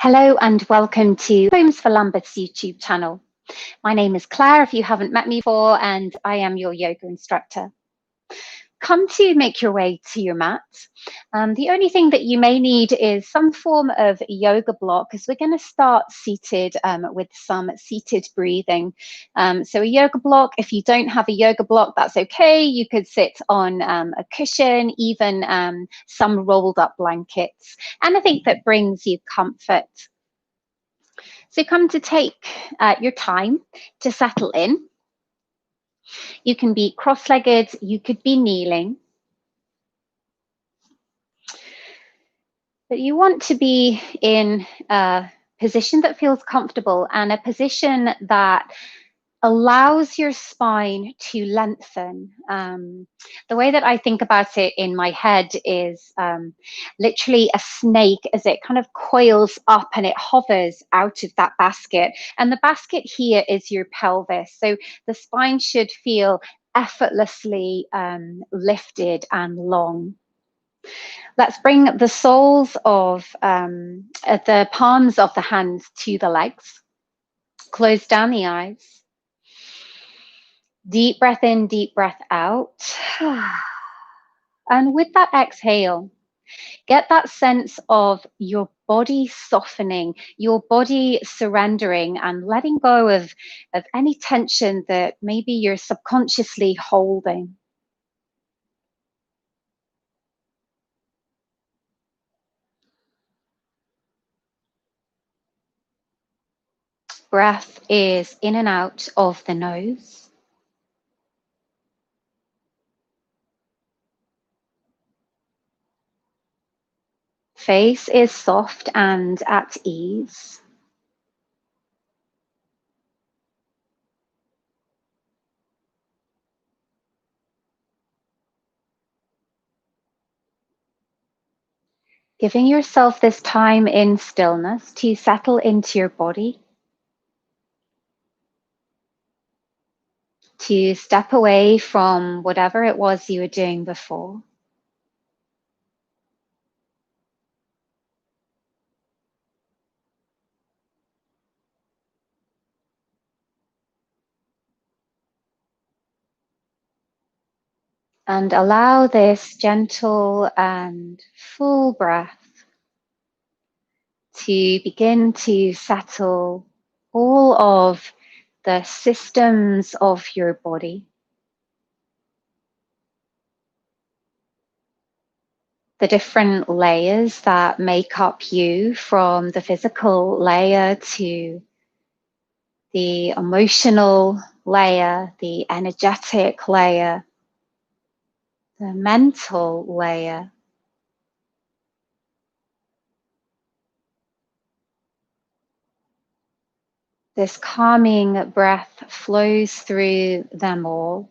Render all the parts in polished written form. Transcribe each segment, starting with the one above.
Hello and welcome to Homes for Lambeth's YouTube channel. My name is Claire, if you haven't met me before, and I am your yoga instructor. Come to make your way to your mat. The only thing that you may need is some form of yoga block, because we're going to start seated with some seated breathing. So a yoga block, if you don't have a yoga block, that's okay. You could sit on a cushion, even some rolled up blankets, anything that brings you comfort. So come to take your time to settle in. You can be cross-legged, you could be kneeling. But you want to be in a position that feels comfortable and a position that allows your spine to lengthen. The way that I think about it in my head is literally a snake as it kind of coils up and it hovers out of that basket. And the basket here is your pelvis. So the spine should feel effortlessly lifted and long. Let's bring the soles of the palms of the hands to the legs. Close down the eyes. Deep breath in, deep breath out. And with that exhale, get that sense of your body softening, your body surrendering and letting go of any tension that maybe you're subconsciously holding. Breath is in and out of the nose. Face is soft and at ease. Giving yourself this time in stillness to settle into your body, to step away from whatever it was you were doing before. And allow this gentle and full breath to begin to settle all of the systems of your body. The different layers that make up you, from the physical layer to the emotional layer, the energetic layer, the mental layer. This calming breath flows through them all.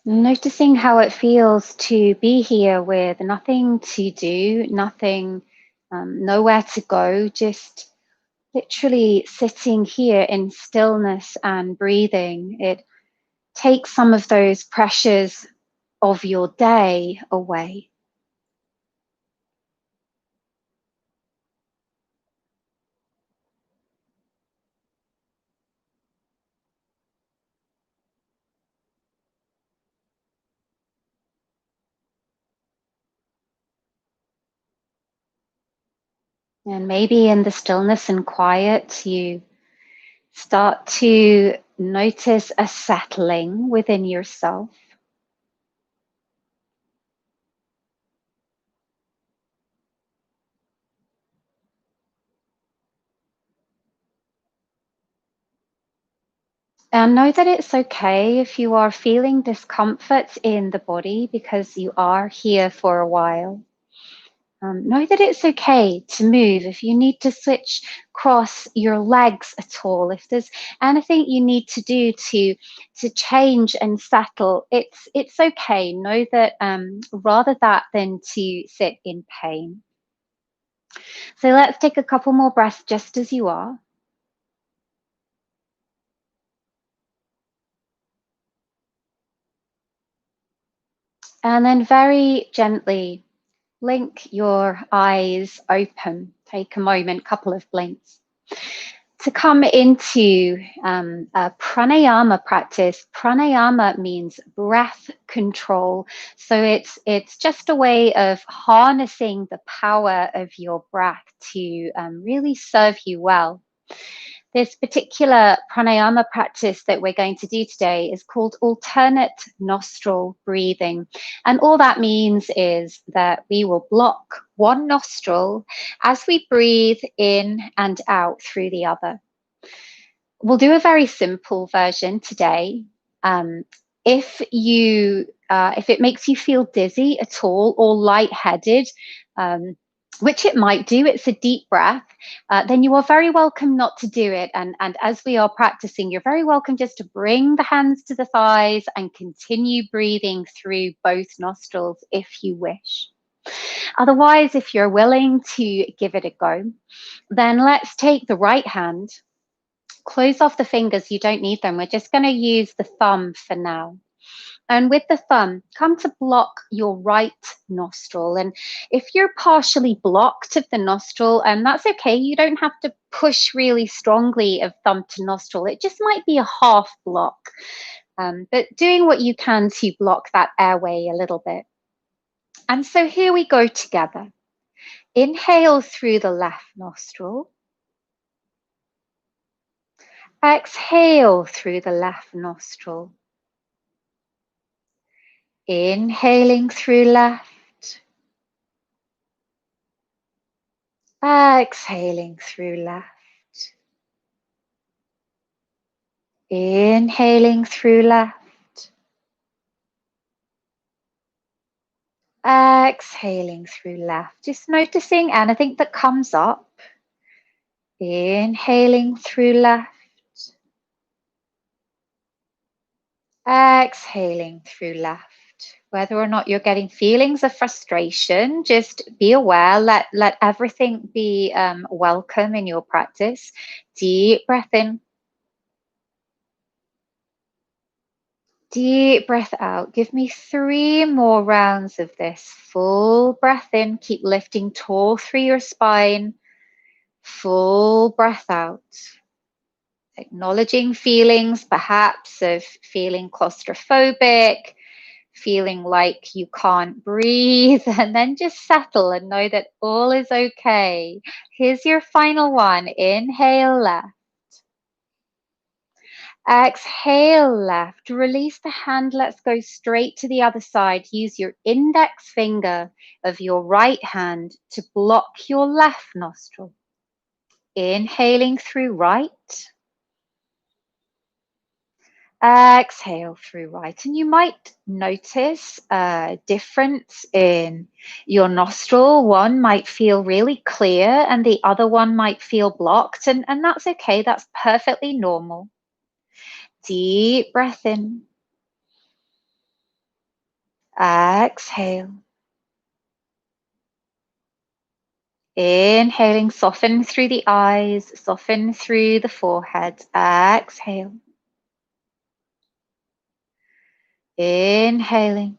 Noticing how it feels to be here with nothing to do, nothing, nowhere to go, just literally sitting here in stillness and breathing. It takes some of those pressures of your day away. And maybe in the stillness and quiet, you start to notice a settling within yourself. And know that it's okay if you are feeling discomfort in the body, because you are here for a while. Know that it's okay to move. If you need to switch across your legs at all, if there's anything you need to do to change and settle, it's okay. Know that rather that than to sit in pain. So let's take a couple more breaths just as you are. And then very gently blink your eyes open. Take a moment, couple of blinks. To come into a pranayama practice. Pranayama means breath control. So it's just a way of harnessing the power of your breath to really serve you well. This particular pranayama practice that we're going to do today is called alternate nostril breathing. And all that means is that we will block one nostril as we breathe in and out through the other. We'll do a very simple version today. Um, if it makes you feel dizzy at all or lightheaded, which it might do, it's a deep breath, then you are very welcome not to do it. And as we are practicing, you're very welcome just to bring the hands to the thighs and continue breathing through both nostrils if you wish. Otherwise, if you're willing to give it a go, then let's take the right hand, close off the fingers, you don't need them. We're just going to use the thumb for now. And with the thumb, come to block your right nostril. And if you're partially blocked of the nostril, that's okay. You don't have to push really strongly of thumb to nostril. It just might be a half block. But doing what you can to block that airway a little bit. And so here we go together. Inhale through the left nostril. Exhale through the left nostril. Inhaling through left. Exhaling through left. Inhaling through left. Exhaling through left. Just noticing anything that comes up. Inhaling through left. Exhaling through left. Whether or not you're getting feelings of frustration, just be aware, let everything be welcome in your practice. Deep breath in. Deep breath out. Give me 3 more rounds of this. Full breath in. Keep lifting tall through your spine. Full breath out. Acknowledging feelings, perhaps of feeling claustrophobic, feeling like you can't breathe, and then just settle and know that all is okay. Here's your final one. Inhale left. Exhale left. Release the hand. Let's go straight to the other side. Use your index finger of your right hand to block your left nostril. Inhaling through right. Exhale through right. And you might notice a difference in your nostril. One might feel really clear and the other one might feel blocked. And that's okay. That's perfectly normal. Deep breath in. Exhale. Inhaling, soften through the eyes, soften through the forehead. Exhale. Inhaling.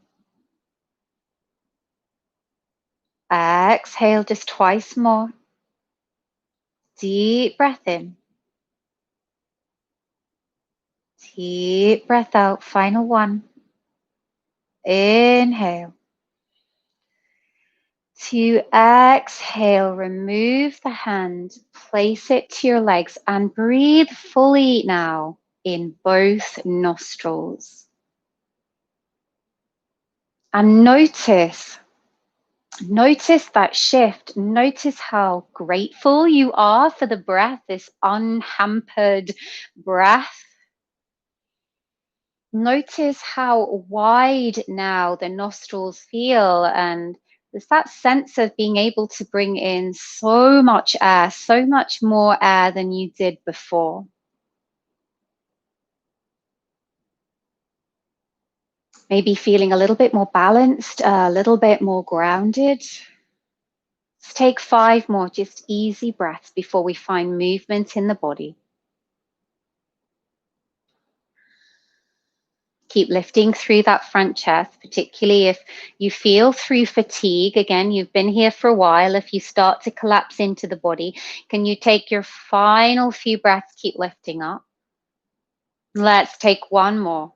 Exhale just twice more. Deep breath in. Deep breath out. Final one. Inhale. To exhale, remove the hand, place it to your legs and breathe fully now in both nostrils. And notice that shift. Notice how grateful you are for the breath, this unhampered breath. Notice how wide now the nostrils feel and There's that sense of being able to bring in so much air, so much more air than you did before. Maybe feeling a little bit more balanced, a little bit more grounded. Let's take 5 more just easy breaths before we find movement in the body. Keep lifting through that front chest, particularly if you feel through fatigue. Again, you've been here for a while. If you start to collapse into the body, can you take your final few breaths, keep lifting up? Let's take 1 more.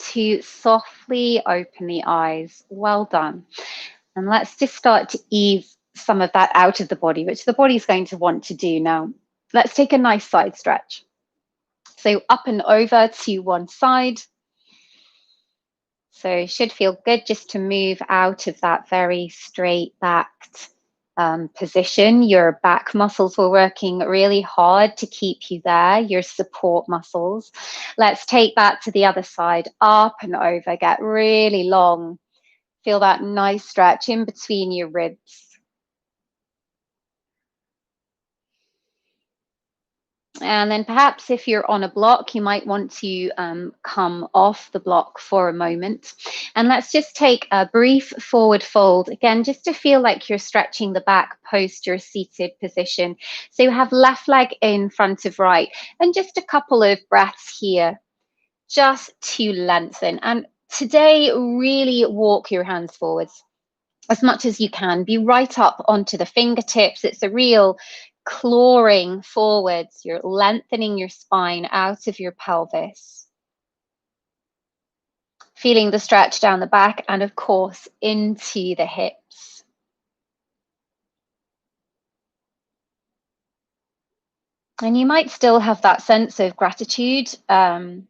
To softly open the eyes. Well done. And let's just start to ease some of that out of the body, which the body's going to want to do now. Let's take a nice side stretch. So up and over to one side. So it should feel good just to move out of that very straight backed position. Your back muscles were working really hard to keep you there, your support muscles. Let's take that to the other side, up and over, get really long. Feel that nice stretch in between your ribs. And then perhaps if you're on a block, you might want to come off the block for a moment. And let's just take a brief forward fold, again, just to feel like you're stretching the back post your seated position. So you have left leg in front of right, and just a couple of breaths here, just to lengthen. And today, really walk your hands forwards as much as you can. Be right up onto the fingertips. It's a real clawing forwards. You're lengthening your spine out of your pelvis. Feeling the stretch down the back and, of course, into the hips. And you might still have that sense of gratitude to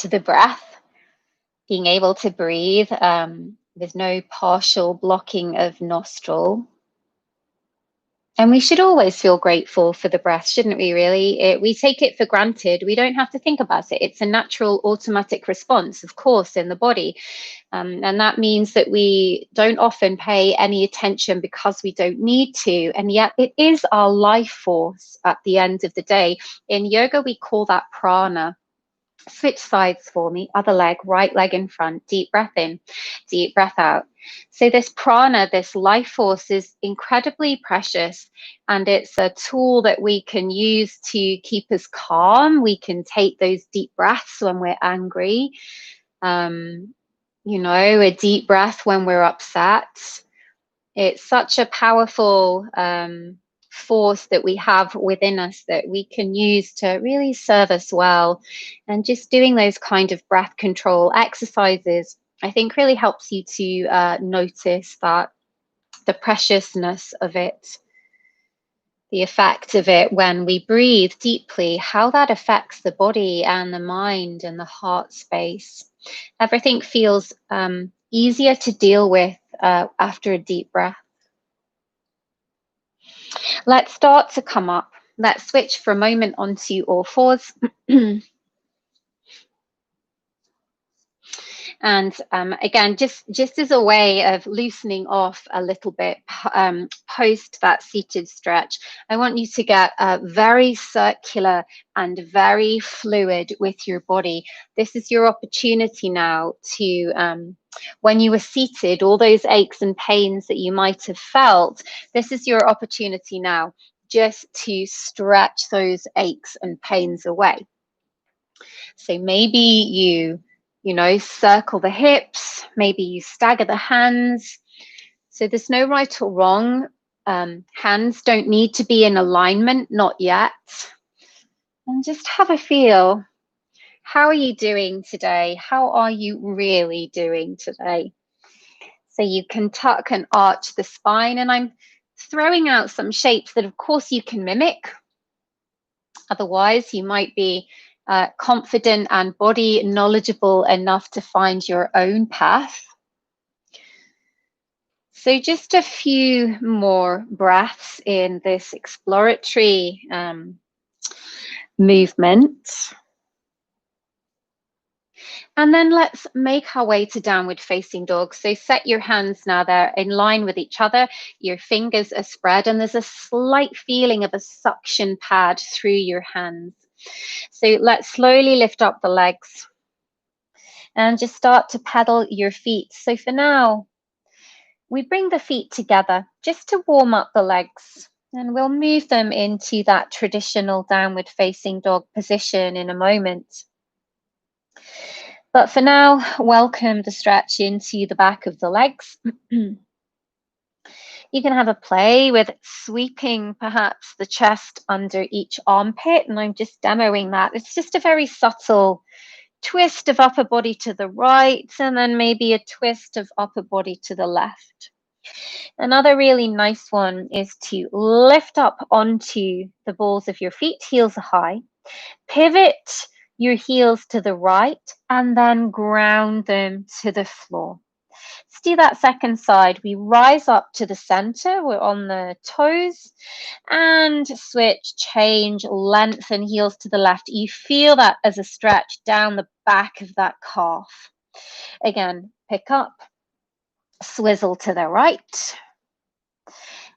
the breath, being able to breathe. There's no partial blocking of nostril. And we should always feel grateful for the breath, shouldn't we, really? We take it for granted. We don't have to think about it. It's a natural automatic response, of course, in the body. And that means that we don't often pay any attention because we don't need to. And yet it is our life force at the end of the day. In yoga, we call that prana. Switch sides for me, other leg, right leg in front, deep breath in, deep breath out. So this prana, this life force, is incredibly precious, and it's a tool that we can use to keep us calm. We can take those deep breaths when we're angry, a deep breath when we're upset. It's such a powerful force that we have within us that we can use to really serve us well. And just doing those kind of breath control exercises, I think, really helps you to notice that the preciousness of it, the effect of it when we breathe deeply, how that affects the body and the mind and the heart space. Everything feels easier to deal with after a deep breath. Let's start to come up. Let's switch for a moment onto all fours. And again, just as a way of loosening off a little bit post that seated stretch, I want you to get very circular and very fluid with your body. This is your opportunity now to, when you were seated, all those aches and pains that you might have felt, this is your opportunity now just to stretch those aches and pains away. So maybe you circle the hips, maybe you stagger the hands. So there's no right or wrong. Hands don't need to be in alignment, not yet. And just have a feel. How are you doing today? How are you really doing today? So you can tuck and arch the spine, and I'm throwing out some shapes that, of course, you can mimic. Otherwise, you might be confident and body knowledgeable enough to find your own path. So just a few more breaths in this exploratory movement. And then let's make our way to downward facing dog. So set your hands now there in line with each other. Your fingers are spread and there's a slight feeling of a suction pad through your hands. So let's slowly lift up the legs and just start to pedal your feet. So for now, we bring the feet together just to warm up the legs, and we'll move them into that traditional downward facing dog position in a moment. But for now, welcome the stretch into the back of the legs. You can have a play with sweeping perhaps the chest under each armpit, and I'm just demoing that. It's just a very subtle twist of upper body to the right, and then maybe a twist of upper body to the left. Another really nice one is to lift up onto the balls of your feet, heels high, pivot your heels to the right, and then ground them to the floor. Let's do that second side. We rise up to the center, we're on the toes, and switch, change, lengthen heels to the left. You feel that as a stretch down the back of that calf. Again, pick up, swizzle to the right,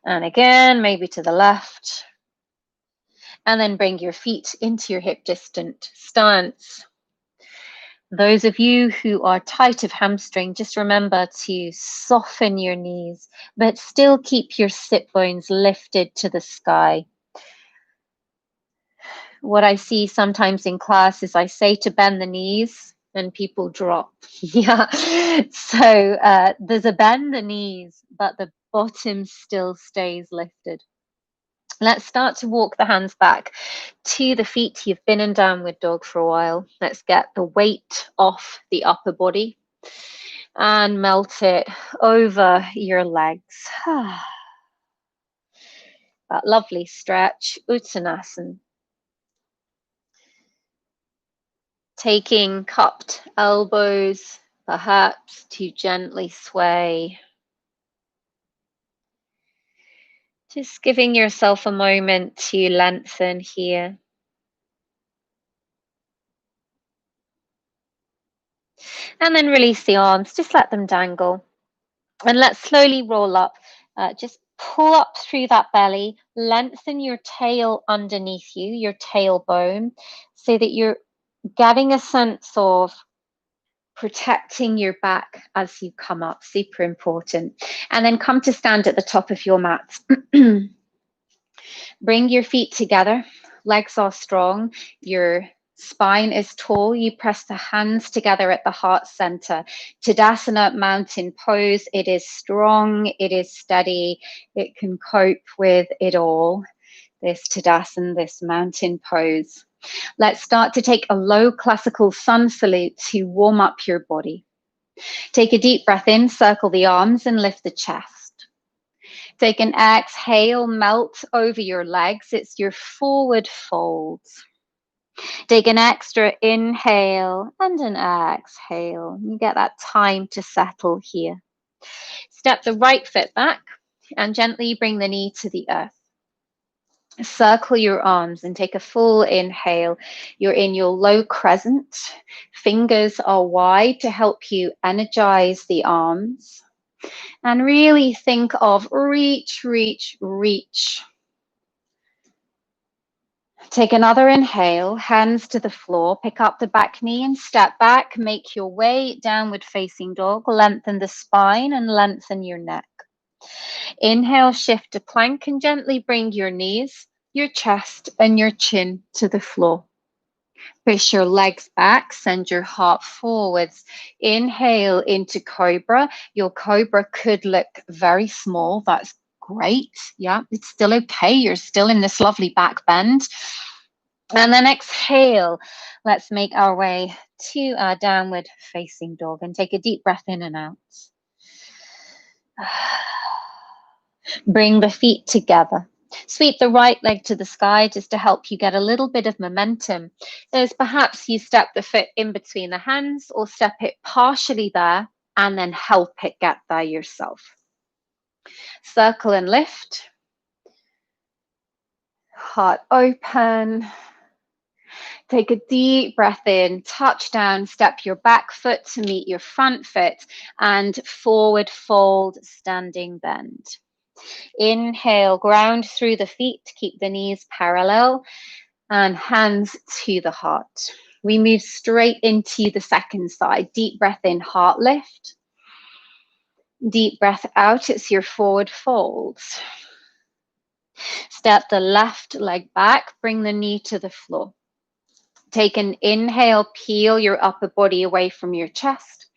and again, maybe to the left. And then bring your feet into your hip distant stance. Those of you who are tight of hamstring, just remember to soften your knees, but still keep your sit bones lifted to the sky. What I see sometimes in class is I say to bend the knees and people drop. Yeah. So there's a bend the knees, but the bottom still stays lifted. Let's start to walk the hands back to the feet. You've been in downward dog for a while. Let's get the weight off the upper body and melt it over your legs. That lovely stretch, Uttanasana. Taking cupped elbows, perhaps to gently sway. Just giving yourself a moment to lengthen here. And then release the arms, just let them dangle. And let's slowly roll up. Just pull up through that belly, lengthen your tail underneath you, your tailbone, so that you're getting a sense of protecting your back as you come up. Super important. And then come to stand at the top of your mat. Bring your feet together. Legs are strong. Your spine is tall. You press the hands together at the heart center. Tadasana, mountain pose. It is strong. It is steady. It can cope with it all. This Tadasana, this mountain pose. Let's start to take a low classical sun salute to warm up your body. Take a deep breath in, circle the arms and lift the chest. Take an exhale, melt over your legs. It's your forward fold. Take an extra inhale and an exhale. You get that time to settle here. Step the right foot back and gently bring the knee to the earth. Circle your arms and take a full inhale. You're in your low crescent. Fingers are wide to help you energize the arms. And really think of reach, reach, reach. Take another inhale, hands to the floor, pick up the back knee and step back. Make your way downward facing dog. Lengthen the spine and lengthen your neck. Inhale, shift to plank and gently bring your knees, your chest and your chin to the floor. Push your legs back, send your heart forwards. Inhale into cobra. Your cobra could look very small. That's great. Yeah, it's still okay. You're still in this lovely back bend. And then exhale. Let's make our way to our downward facing dog and take a deep breath in and out. Bring the feet together. Sweep the right leg to the sky just to help you get a little bit of momentum. As perhaps you step the foot in between the hands or step it partially there and then help it get there yourself. Circle and lift. Heart open. Take a deep breath in, touch down, step your back foot to meet your front foot, and forward fold, standing bend. Inhale, ground through the feet, keep the knees parallel, and hands to the heart. We move straight into the second side. Deep breath in, heart lift. Deep breath out, it's your forward fold. Step the left leg back, bring the knee to the floor. Take an inhale, peel your upper body away from your chest.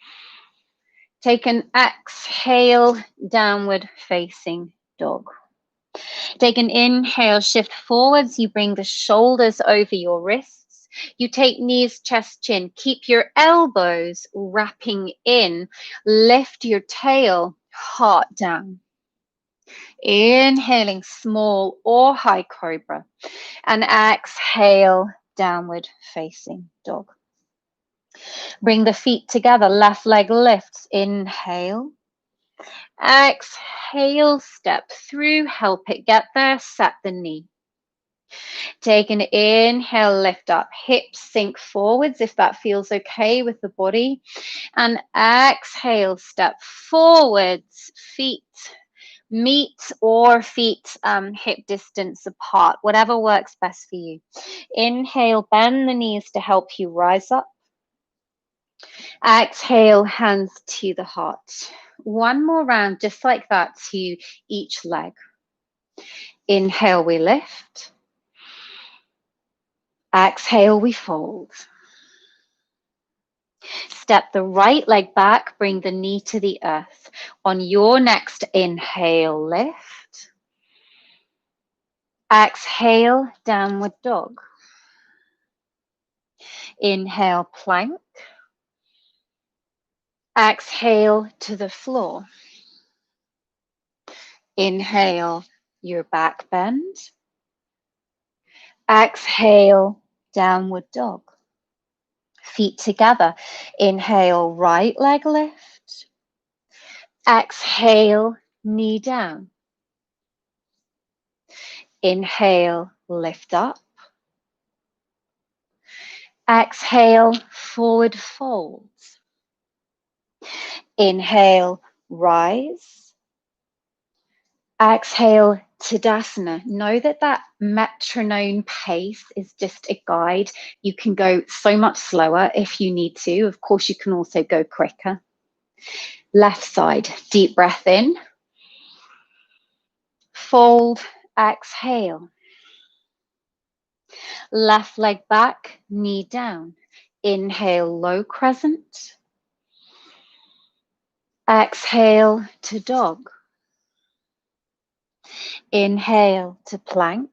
Take an exhale, downward facing dog. Take an inhale, shift forwards. You bring the shoulders over your wrists. You take knees, chest, chin. Keep your elbows wrapping in. Lift your tail, heart down. Inhaling small or high cobra. And exhale, downward facing dog. Bring the feet together, left leg lifts. Inhale. Exhale, step through, help it get there, set the knee. Take an inhale, lift up, hips sink forwards if that feels okay with the body. And exhale, step forwards, feet meet or feet hip distance apart, whatever works best for you. Inhale, bend the knees to help you rise up. Exhale, hands to the heart. One more round, just like that, to each leg. Inhale, we lift. Exhale, we fold. Step the right leg back, bring the knee to the earth. On your next inhale, lift. Exhale, downward dog. Inhale, plank. Exhale to the floor. Inhale, your back bend. Exhale, downward dog. Feet together. Inhale, right leg lift. Exhale, knee down. Inhale, lift up. Exhale, forward fold. Inhale, rise. Exhale, Tadasana. Know that that metronome pace is just a guide. You can go so much slower if you need to. Of course, you can also go quicker. Left side, deep breath in. Fold, exhale. Left leg back, knee down. Inhale, low crescent. Exhale to dog. Inhale to plank.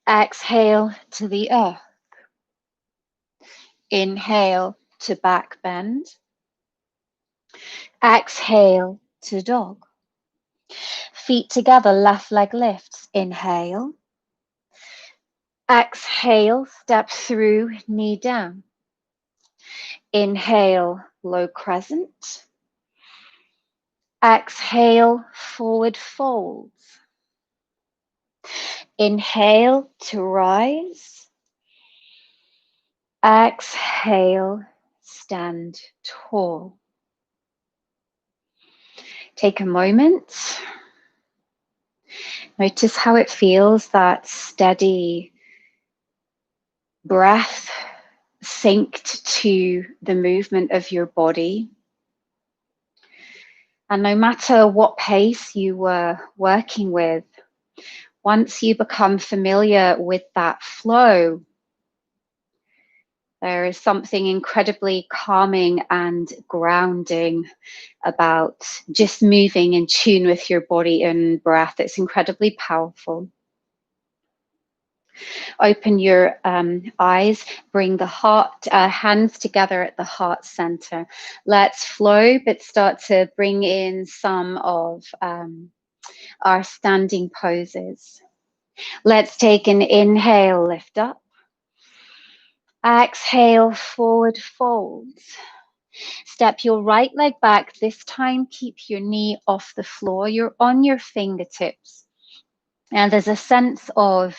Exhale to the earth. Inhale to back bend. Exhale to dog. Feet together, left leg lifts. Inhale. Exhale, step through, knee down. Inhale, low crescent. Exhale, forward folds. Inhale to rise. Exhale, stand tall. Take a moment. Notice how it feels, that steady breath synced to the movement of your body. And no matter what pace you were working with, once you become familiar with that flow, there is something incredibly calming and grounding about just moving in tune with your body and breath. It's incredibly powerful. Open your eyes, bring the heart, hands together at the heart center. Let's flow, but start to bring in some of our standing poses. Let's take an inhale, lift up. Exhale, forward folds. Step your right leg back. This time, keep your knee off the floor. You're on your fingertips. And there's a sense of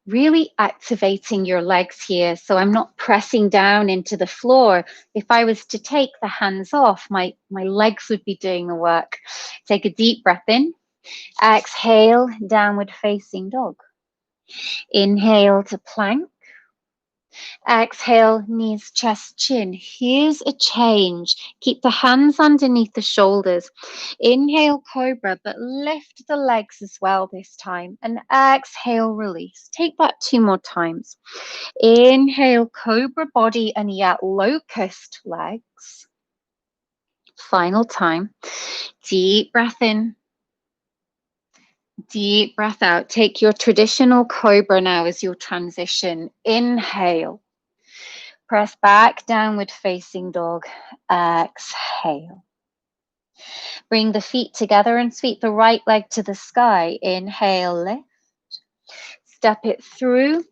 really activating your legs here. So I'm not pressing down into the floor. If I was to take the hands off, my legs would be doing the work. Take a deep breath in. Exhale, downward facing dog. Inhale to plank. Exhale, knees, chest, chin. Here's a change. Keep the hands underneath the shoulders. Inhale, cobra, but lift the legs as well this time. And exhale, release. Take that 2 more times. Inhale, cobra body, and yet locust legs. Final time. Deep breath in. Deep breath out. Take your traditional cobra now as your transition. Inhale. Press back, downward facing dog. Exhale. Bring the feet together and sweep the right leg to the sky. Inhale, lift. Step it through.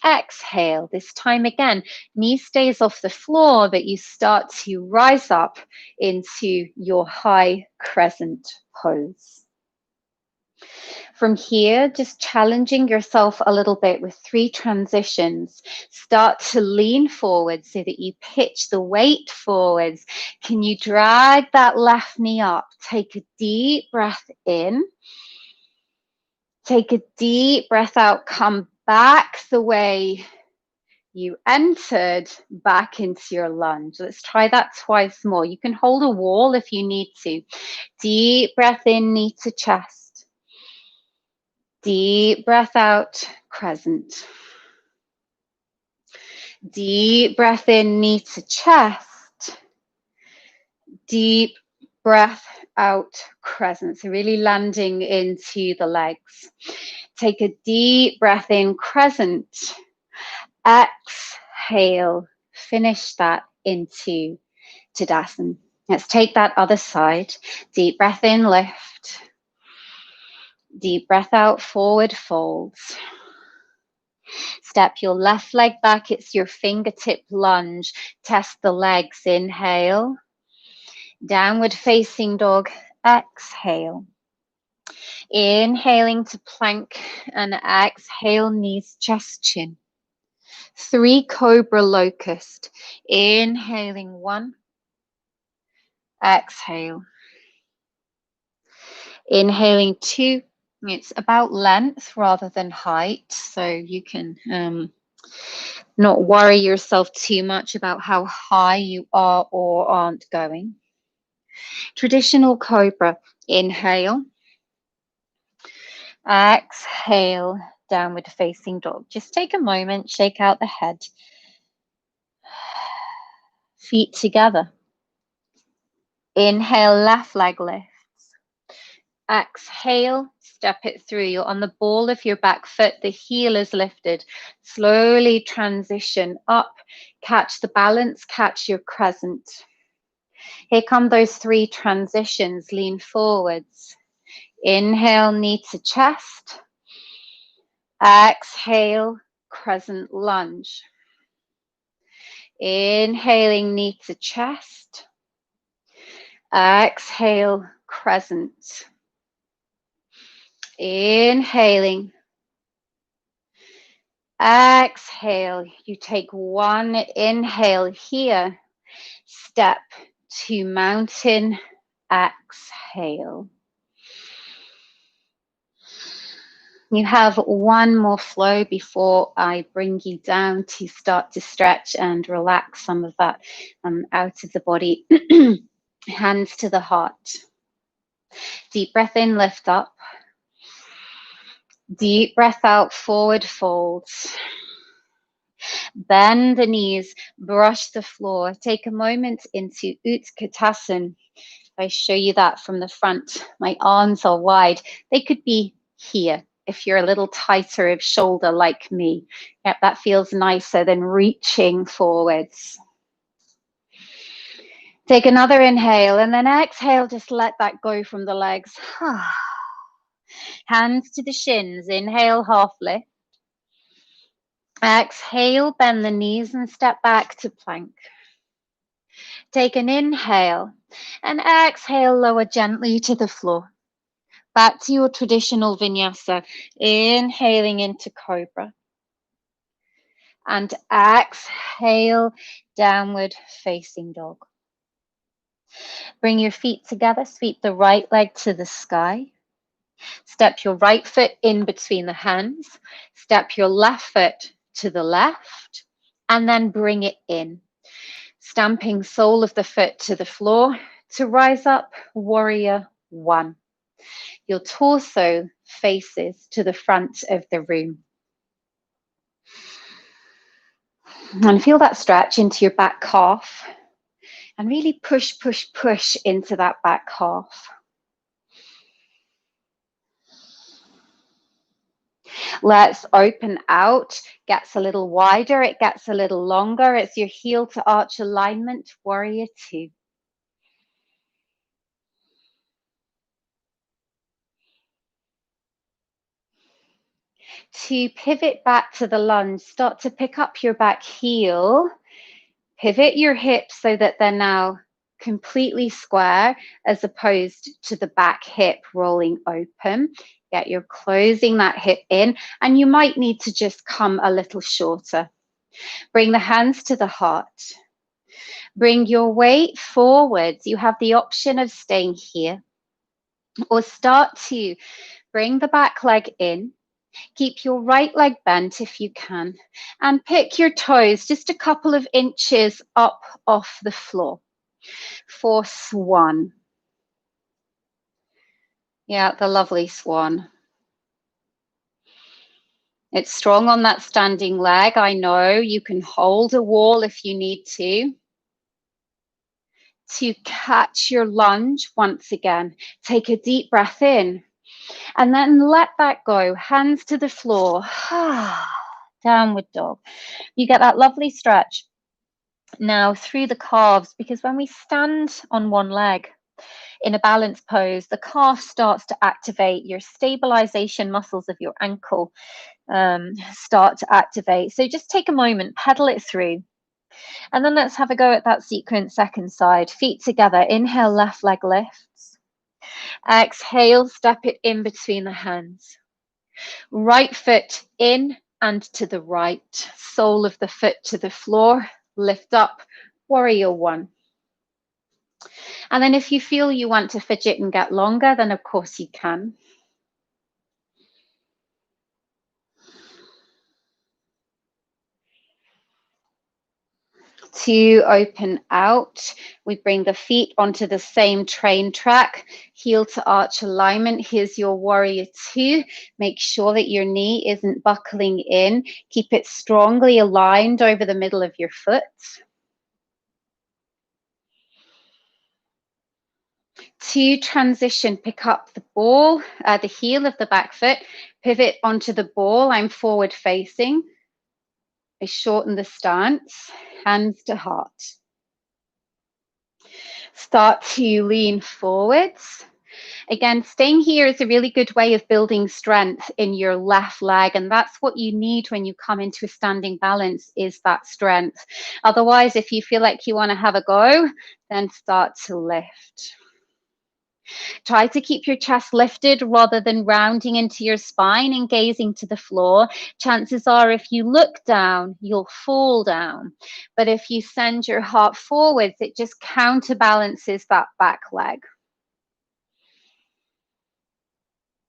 Exhale. This time again, knee stays off the floor, but you start to rise up into your high crescent pose. From here, just challenging yourself a little bit with 3 transitions. Start to lean forward so that you pitch the weight forwards. Can you drag that left knee up? Take a deep breath in. Take a deep breath out. Come back the way you entered, back into your lunge. Let's try that twice more. You can hold a wall if you need to. Deep breath in, knee to chest. Deep breath out, crescent. Deep breath in, knee to chest. Deep breath out, crescent. So really landing into the legs. Take a deep breath in, crescent. Exhale. Finish that into Tadasana. Let's take that other side. Deep breath in, lift. Deep breath out, forward folds. Step your left leg back. It's your fingertip lunge. Test the legs. Inhale. Downward facing dog. Exhale. Inhaling to plank and exhale, knees, chest, chin. 3 cobra locust. Inhaling 1. Exhale. Inhaling 2. It's about length rather than height, so you can not worry yourself too much about how high you are or aren't going. Traditional cobra. Inhale. Exhale, downward facing dog. Just take a moment, shake out the head. Feet together. Inhale, left leg lifts. Exhale, step it through. You're on the ball of your back foot. The heel is lifted. Slowly transition up. Catch the balance, catch your crescent. Here come those 3 transitions. Lean forwards. Inhale, knee to chest. Exhale, crescent lunge. Inhaling, knee to chest. Exhale, crescent. Inhaling. Exhale. You take 1 inhale here. Step to mountain. Exhale. You have 1 more flow before I bring you down to start to stretch and relax some of that out of the body. Hands to the heart. Deep breath in, lift up. Deep breath out, forward folds. Bend the knees, brush the floor. Take a moment into Utkatasana. If I show you that from the front, my arms are wide. They could be here if you're a little tighter of shoulder like me. Yep, that feels nicer than reaching forwards. Take another inhale and then exhale. Just let that go from the legs. Hands to the shins. Inhale, half lift. Exhale, bend the knees and step back to plank. Take an inhale and exhale, lower gently to the floor. Back to your traditional vinyasa. Inhaling into cobra. and exhale, downward facing dog. Bring your feet together, sweep the right leg to the sky. Step your right foot in between the hands. Step your left foot to the left, and then bring it in. Stamping sole of the foot to the floor to rise up, warrior one. Your torso faces to the front of the room. And feel that stretch into your back calf. And really push, push, push into that back calf. Let's open out. Gets a little wider. It gets a little longer. It's your heel to arch alignment, warrior two. To pivot back to the lunge, start to pick up your back heel. Pivot your hips so that they're now completely square as opposed to the back hip rolling open. You're closing that hip in, and you might need to just come a little shorter. Bring the hands to the heart. Bring your weight forwards. You have the option of staying here, or start to bring the back leg in. Keep your right leg bent if you can, and pick your toes just a couple of inches up off the floor for swan. Yeah, the lovely swan. It's strong on that standing leg. I know you can hold a wall if you need to. To catch your lunge once again, take a deep breath in and then let that go. Hands to the floor. Downward dog. You get that lovely stretch now through the calves, because when we stand on one leg in a balance pose, the calf starts to activate. Your stabilization muscles of your ankle start to activate. So just take a moment, pedal it through. And then let's have a go at that sequence second side. Feet together. Inhale, left leg lifts. Exhale, step it in between the hands. Right foot in and to the right. Sole of the foot to the floor. Lift up, warrior one. And then if you feel you want to fidget and get longer, then of course you can. To open out, we bring the feet onto the same train track, heel to arch alignment. Here's your warrior two. Make sure that your knee isn't buckling in. Keep it strongly aligned over the middle of your foot. To transition, pick up the ball, the heel of the back foot, pivot onto the ball. I'm forward facing. I shorten the stance, hands to heart. Start to lean forwards. Again, staying here is a really good way of building strength in your left leg, and that's what you need when you come into a standing balance, is that strength. Otherwise, if you feel like you want to have a go, then start to lift. Try to keep your chest lifted rather than rounding into your spine and gazing to the floor. Chances are if you look down, you'll fall down. But if you send your heart forwards, it just counterbalances that back leg.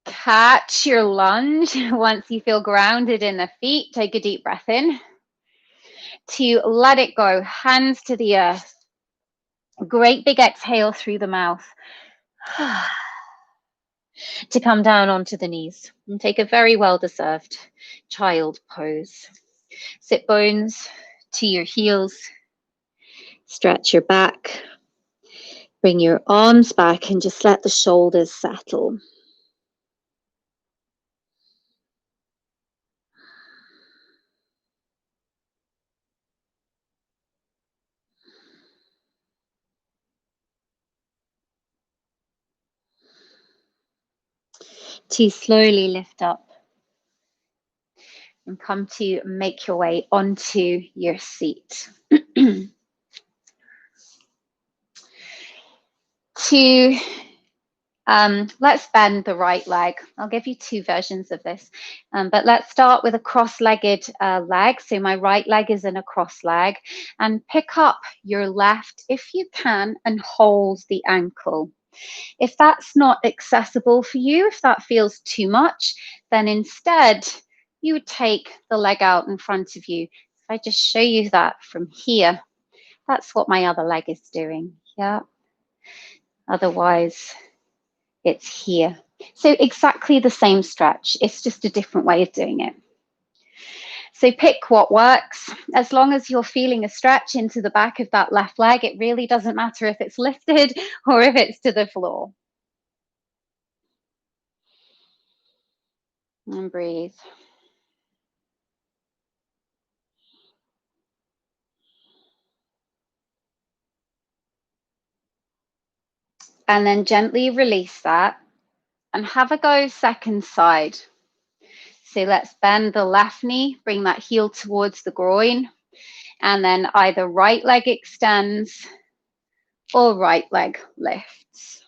Catch your lunge. Once you feel grounded in the feet, take a deep breath in. To let it go, hands to the earth. Great big exhale through the mouth. To come down onto the knees and take a very well-deserved child pose. Sit bones to your heels. Stretch your back. Bring your arms back and just let the shoulders settle. To slowly lift up and come to make your way onto your seat. To Let's bend the right leg. I'll give you two versions of this, but let's start with a cross-legged leg. So my right leg is in a cross leg, and pick up your left if you can and hold the ankle. If that's not accessible for you, if that feels too much, then instead you would take the leg out in front of you. If I just show you that from here, that's what my other leg is doing. Yeah. Otherwise, it's here. So exactly the same stretch. It's just a different way of doing it. So pick what works. As long as you're feeling a stretch into the back of that left leg, it really doesn't matter if it's lifted or if it's to the floor. And breathe. And then gently release that and have a go second side. So let's bend the left knee, bring that heel towards the groin, and then either right leg extends or right leg lifts.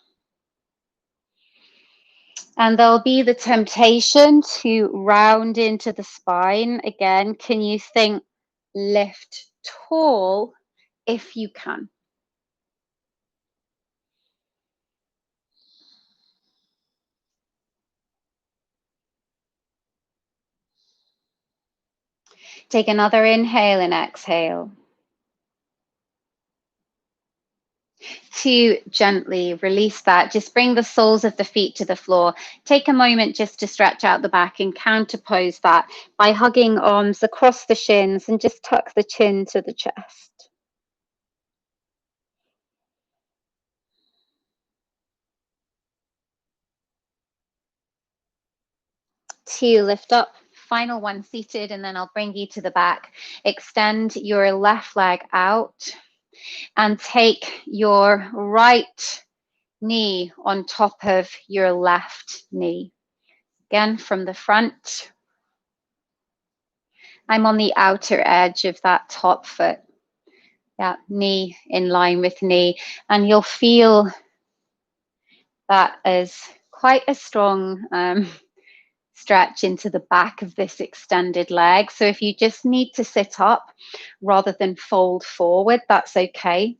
And there'll be the temptation to round into the spine. Again, can you think lift tall if you can? Take another inhale and exhale. To gently release that, just bring the soles of the feet to the floor. Take a moment just to stretch out the back and counterpose that by hugging arms across the shins and just tuck the chin to the chest. To lift up, final one seated, and then I'll bring you to the back. Extend your left leg out and take your right knee on top of your left knee. Again, from the front, I'm on the outer edge of that top foot, that knee in line with knee, and you'll feel that as quite a strong stretch into the back of this extended leg. So if you just need to sit up rather than fold forward, that's okay.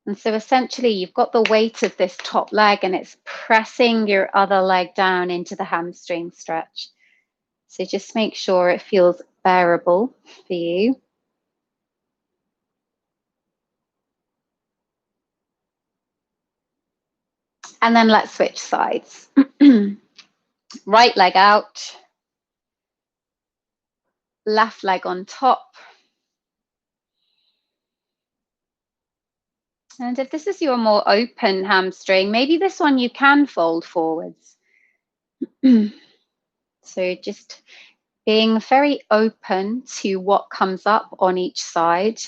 And so essentially you've got the weight of this top leg and it's pressing your other leg down into the hamstring stretch. So just make sure it feels bearable for you. And then let's switch sides. Right leg out, left leg on top. And if this is your more open hamstring, maybe this one you can fold forwards. So just being very open to what comes up on each side.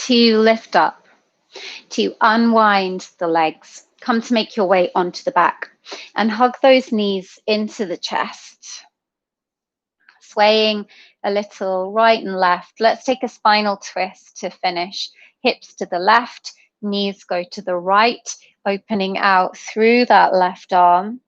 To lift up, to unwind the legs, come to make your way onto the back and hug those knees into the chest. Swaying a little right and left. Let's take a spinal twist to finish. Hips to the left, knees go to the right, opening out through that left arm.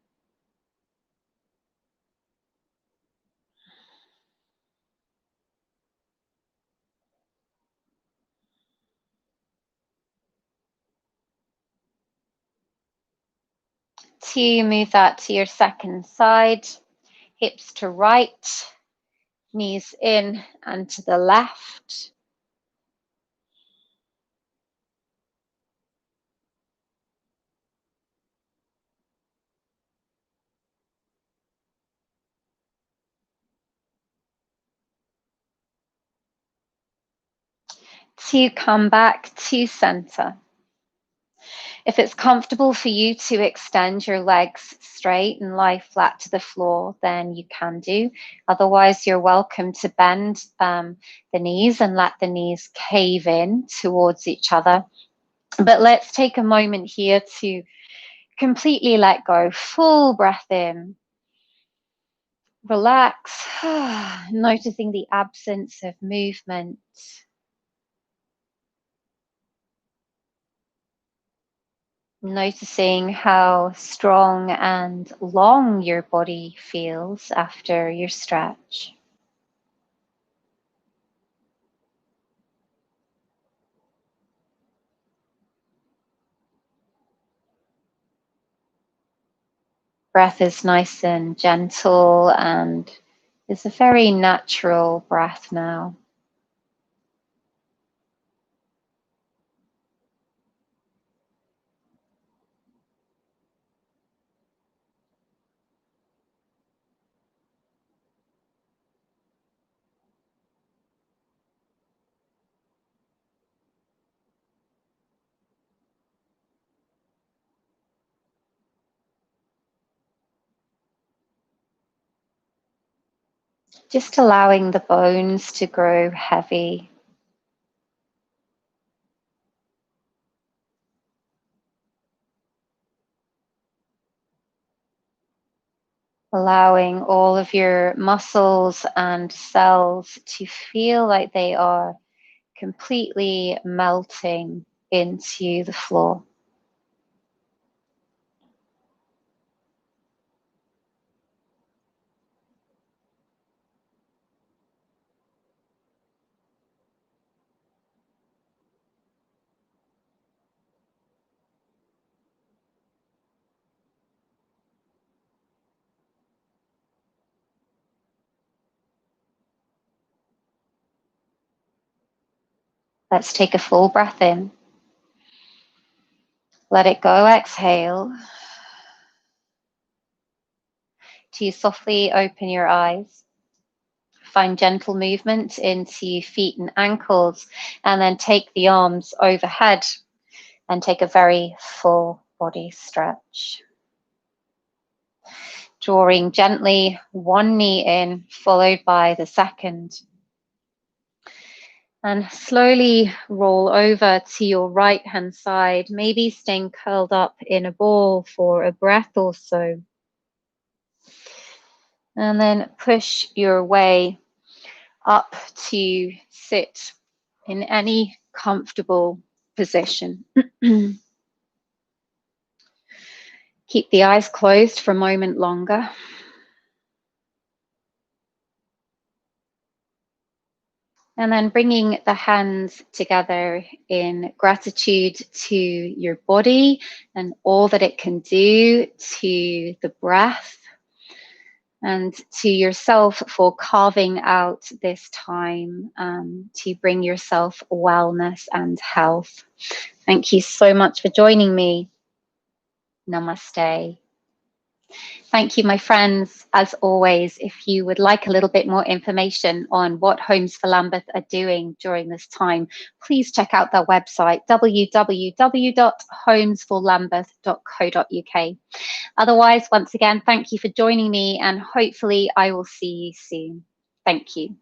To move that to your second side, hips to right, knees in and to the left. To come back to center. If it's comfortable for you to extend your legs straight and lie flat to the floor, then you can do. Otherwise, you're welcome to bend the knees and let the knees cave in towards each other. But let's take a moment here to completely let go. Full breath in. Relax, noticing the absence of movement. Noticing how strong and long your body feels after your stretch. Breath is nice and gentle and is a very natural breath now. Just allowing the bones to grow heavy. Allowing all of your muscles and cells to feel like they are completely melting into the floor. Let's take a full breath in. Let it go, exhale. To you softly open your eyes. Find gentle movement into your feet and ankles, and then take the arms overhead and take a very full body stretch. Drawing gently one knee in, followed by the second. And slowly roll over to your right hand side, maybe staying curled up in a ball for a breath or so. And then push your way up to sit in any comfortable position. Keep the eyes closed for a moment longer. And then bringing the hands together in gratitude to your body and all that it can do, to the breath, and to yourself for carving out this time to bring yourself wellness and health. Thank you so much for joining me. Namaste. Thank you, my friends. As always, if you would like a little bit more information on what Homes for Lambeth are doing during this time, please check out their website, www.homesforlambeth.co.uk. Otherwise, once again, thank you for joining me, and hopefully I will see you soon. Thank you.